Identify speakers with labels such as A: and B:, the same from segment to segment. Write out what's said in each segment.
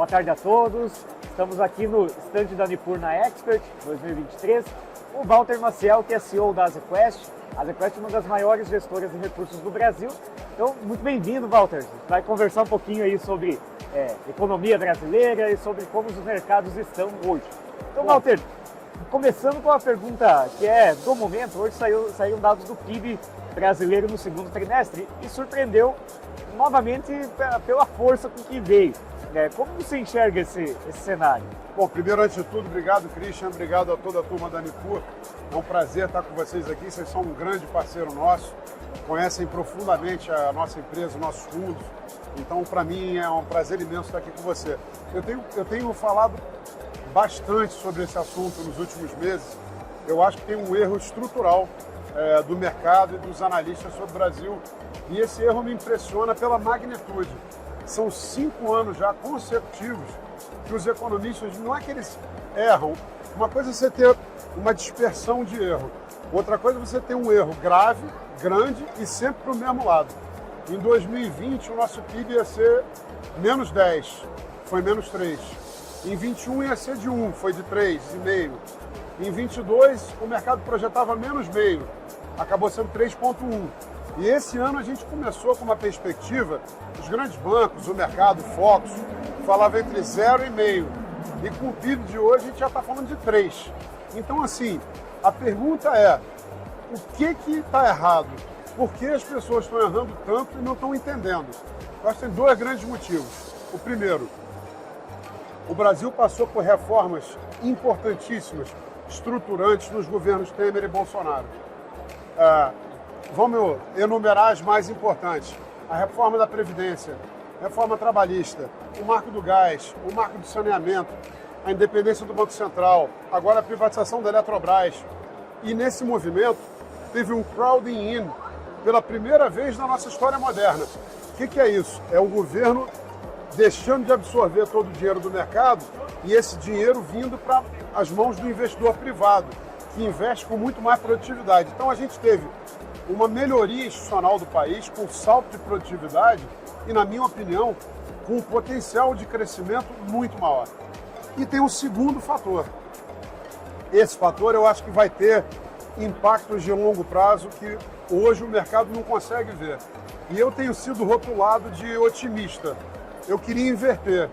A: Boa tarde a todos. Estamos aqui no stand da Nipurna Expert 2023. O Walter Maciel, que é CEO da Azequest. A Azequest é uma das maiores gestoras de recursos do Brasil. Então, muito bem-vindo, Walter. A gente vai conversar um pouquinho aí sobre economia brasileira e sobre como os mercados estão hoje. Então, Walter, começando com a pergunta que é do momento, hoje saíram dados do PIB brasileiro no segundo trimestre e surpreendeu novamente pela força com que veio. Como você enxerga esse cenário?
B: Bom, primeiro, antes de tudo, obrigado, Christian, obrigado a toda a turma da Nipur. É um prazer estar com vocês aqui, vocês são um grande parceiro nosso, conhecem profundamente a nossa empresa, os nossos fundos, então para mim é um prazer imenso estar aqui com você. Eu tenho falado bastante sobre esse assunto nos últimos meses. Eu acho que tem um erro estrutural do mercado e dos analistas sobre o Brasil, e esse erro me impressiona pela magnitude. São 5 anos já consecutivos que os economistas, não é que eles erram, uma coisa é você ter uma dispersão de erro, outra coisa é você ter um erro grave, grande e sempre para o mesmo lado. Em 2020 o nosso PIB ia ser menos 10, foi menos 3. Em 21 ia ser de 1, foi de 3,5. Em 22 o mercado projetava menos meio, acabou sendo 3,1. E esse ano a gente começou com uma perspectiva, os grandes bancos, o mercado, o Focus, falava entre 0,5. E com o PIB de hoje a gente já está falando de 3. Então, assim, a pergunta é, o que está errado? Por que as pessoas estão errando tanto e não estão entendendo? Eu acho que tem 2 grandes motivos. O primeiro, o Brasil passou por reformas importantíssimas, estruturantes nos governos Temer e Bolsonaro. Vamos enumerar as mais importantes. A reforma da Previdência, reforma trabalhista, o marco do gás, o marco do saneamento, a independência do Banco Central, agora a privatização da Eletrobras. E nesse movimento teve um crowding in pela primeira vez na nossa história moderna. O que é isso? É o governo deixando de absorver todo o dinheiro do mercado e esse dinheiro vindo para as mãos do investidor privado, que investe com muito mais produtividade. Então a gente teve uma melhoria institucional do país, com salto de produtividade e, na minha opinião, com um potencial de crescimento muito maior. E tem um segundo fator. Esse fator eu acho que vai ter impactos de longo prazo que hoje o mercado não consegue ver. E eu tenho sido rotulado de otimista. Eu queria inverter.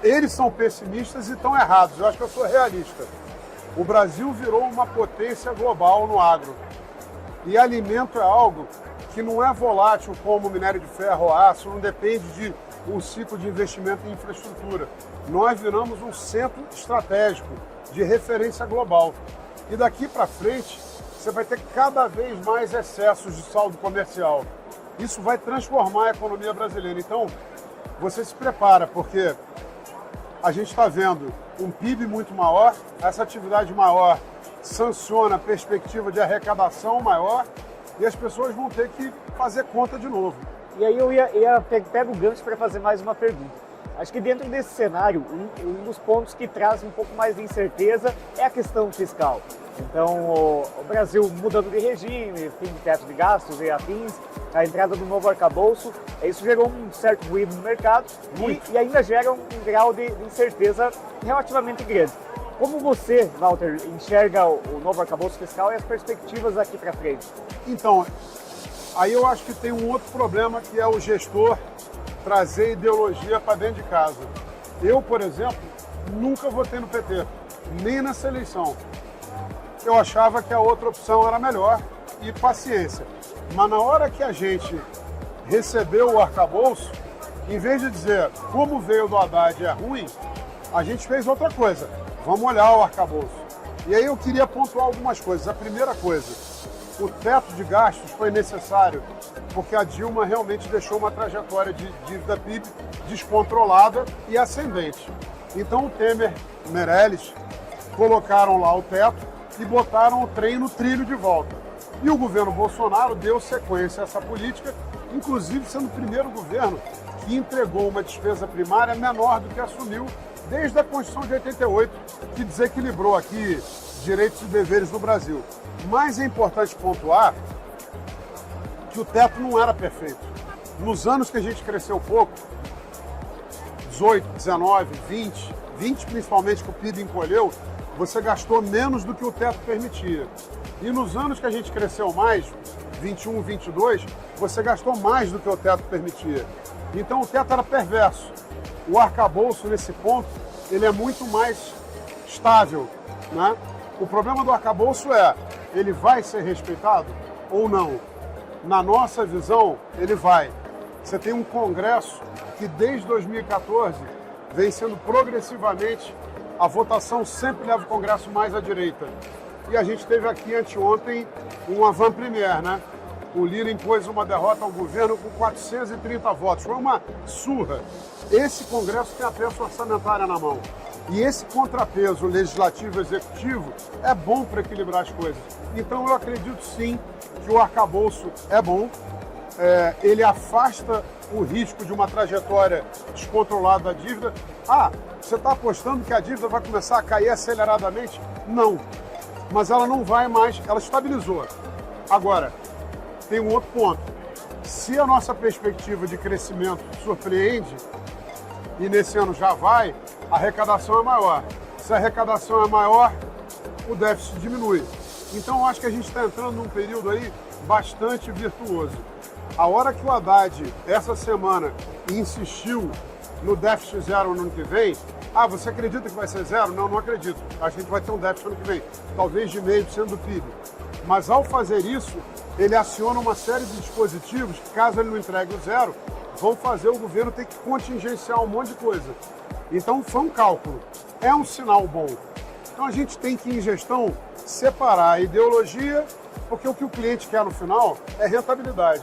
B: Eles são pessimistas e estão errados. Eu acho que eu sou realista. O Brasil virou uma potência global no agro. E alimento é algo que não é volátil como minério de ferro ou aço, não depende de um ciclo de investimento em infraestrutura. Nós viramos um centro estratégico de referência global. E daqui para frente, você vai ter cada vez mais excessos de saldo comercial. Isso vai transformar a economia brasileira. Então, você se prepara, porque a gente está vendo um PIB muito maior, essa atividade maior sanciona a perspectiva de arrecadação maior e as pessoas vão ter que fazer conta de novo.
A: E aí eu ia pegar o gancho para fazer mais uma pergunta. Acho que dentro desse cenário, um dos pontos que traz um pouco mais de incerteza é a questão fiscal. Então, o Brasil mudando de regime, fim de teto de gastos e afins, a entrada do novo arcabouço, isso gerou um certo ruído no mercado e ainda gera um grau de incerteza relativamente grande. Como você, Walter, enxerga o novo arcabouço fiscal e as perspectivas aqui para frente?
B: Então, aí eu acho que tem um outro problema, que é o gestor trazer ideologia para dentro de casa. Eu, por exemplo, nunca votei no PT, nem nessa eleição. Eu achava que a outra opção era melhor e paciência. Mas na hora que a gente recebeu o arcabouço, em vez de dizer como veio do Haddad é ruim, a gente fez outra coisa. Vamos olhar o arcabouço. E aí eu queria pontuar algumas coisas. A primeira coisa, o teto de gastos foi necessário porque a Dilma realmente deixou uma trajetória de dívida PIB descontrolada e ascendente. Então o Temer, Meirelles, colocaram lá o teto e botaram o trem no trilho de volta. E o governo Bolsonaro deu sequência a essa política, inclusive sendo o primeiro governo que entregou uma despesa primária menor do que assumiu desde a Constituição de 88, que desequilibrou aqui direitos e deveres no Brasil. Mas é importante pontuar que o teto não era perfeito. Nos anos que a gente cresceu pouco, 18, 19, 20 principalmente que o PIB encolheu, você gastou menos do que o teto permitia. E nos anos que a gente cresceu mais, 21, 22, você gastou mais do que o teto permitia. Então o teto era perverso. O arcabouço, nesse ponto, ele é muito mais estável, né? O problema do arcabouço é, ele vai ser respeitado ou não? Na nossa visão, ele vai. Você tem um Congresso que desde 2014 vem sendo progressivamente, a votação sempre leva o Congresso mais à direita. E a gente teve aqui anteontem um avant-première, né? O Lira impôs uma derrota ao governo com 430 votos. Foi uma surra. Esse Congresso tem a peça orçamentária na mão. E esse contrapeso legislativo-executivo é bom para equilibrar as coisas. Então eu acredito sim que o arcabouço é bom. Ele afasta o risco de uma trajetória descontrolada da dívida. Ah, você está apostando que a dívida vai começar a cair aceleradamente? Não. Mas ela não vai mais, ela estabilizou. Agora, tem um outro ponto. Se a nossa perspectiva de crescimento surpreende, e nesse ano já vai, a arrecadação é maior. Se a arrecadação é maior, o déficit diminui. Então, eu acho que a gente está entrando num período aí bastante virtuoso. A hora que o Haddad, essa semana, insistiu no déficit zero no ano que vem, você acredita que vai ser zero? Não, não acredito. A gente vai ter um déficit ano que vem, talvez de 0,5% do PIB. Mas ao fazer isso, ele aciona uma série de dispositivos que, caso ele não entregue o zero, vão fazer o governo ter que contingenciar um monte de coisa. Então foi um cálculo, é um sinal bom. Então a gente tem que, em gestão, separar a ideologia, porque o que o cliente quer no final é rentabilidade.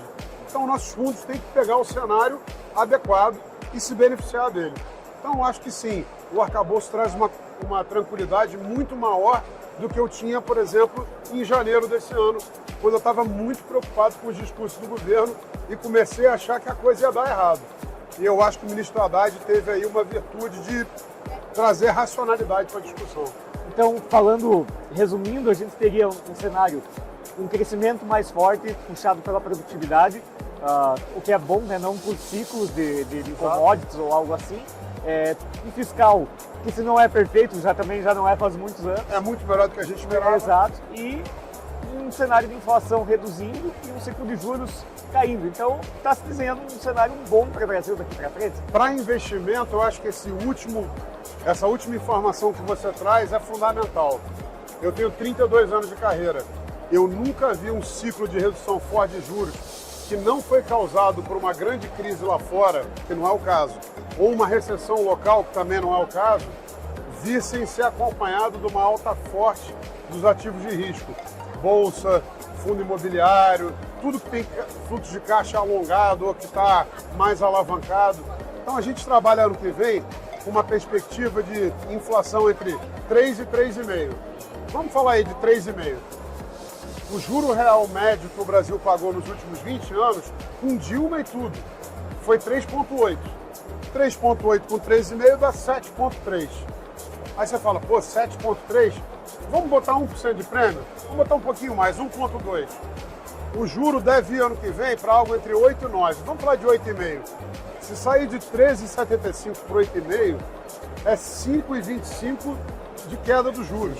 B: Então nossos fundos têm que pegar o cenário adequado e se beneficiar dele. Então eu acho que sim, o arcabouço traz uma tranquilidade muito maior do que eu tinha, por exemplo, em janeiro desse ano, quando eu estava muito preocupado com os discursos do governo e comecei a achar que a coisa ia dar errado. E eu acho que o ministro Haddad teve aí uma virtude de trazer racionalidade para a discussão.
A: Então, resumindo, a gente teria um cenário, um crescimento mais forte, puxado pela produtividade, o que é bom, né? Não por ciclos de commodities ou algo assim. Um fiscal que, se não é perfeito, já não é faz muitos anos.
B: É muito melhor do que a gente esperava.
A: Exato. E um cenário de inflação reduzindo e um ciclo de juros caindo. Então, está se desenhando um cenário bom para o Brasil daqui para frente.
B: Para investimento, eu acho que essa última informação que você traz é fundamental. Eu tenho 32 anos de carreira. Eu nunca vi um ciclo de redução forte de juros que não foi causado por uma grande crise lá fora, que não é o caso, ou uma recessão local, que também não é o caso, vir sem ser acompanhado de uma alta forte dos ativos de risco. Bolsa, fundo imobiliário, tudo que tem fluxo de caixa alongado ou que está mais alavancado. Então a gente trabalha ano que vem com uma perspectiva de inflação entre 3 e 3,5. Vamos falar aí de 3,5. O juro real médio que o Brasil pagou nos últimos 20 anos, com Dilma e tudo, foi 3,8. 3,8 com 3,5 dá 7,3. Aí você fala, 7,3? Vamos botar 1% de prêmio? Vamos botar um pouquinho mais, 1,2. O juro deve ir ano que vem para algo entre 8 e 9. Vamos falar de 8,5. Se sair de 13,75 para 8,5, é 5,25 de queda dos juros.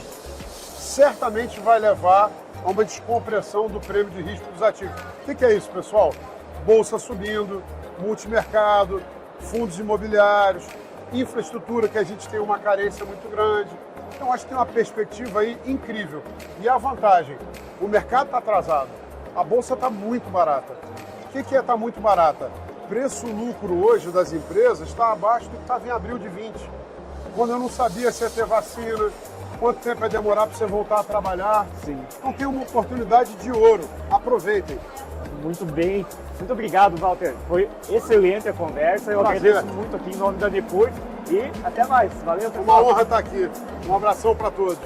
B: Certamente vai levar a uma descompressão do prêmio de risco dos ativos. O que é isso, pessoal? Bolsa subindo, multimercado, fundos imobiliários, infraestrutura, que a gente tem uma carência muito grande. Então, acho que tem uma perspectiva aí incrível. E a vantagem, o mercado está atrasado, a bolsa está muito barata. O que é estar muito barata? Preço-lucro hoje das empresas está abaixo do que estava em abril de 20, quando eu não sabia se ia ter vacina, quanto tempo vai demorar para você voltar a trabalhar.
A: Sim.
B: Então tem uma oportunidade de ouro. Aproveitem.
A: Muito bem. Muito obrigado, Walter. Foi excelente a conversa. Eu agradeço muito aqui em nome da Nipur. E até mais. Valeu, pessoal.
B: Uma honra estar aqui. Um abração para todos.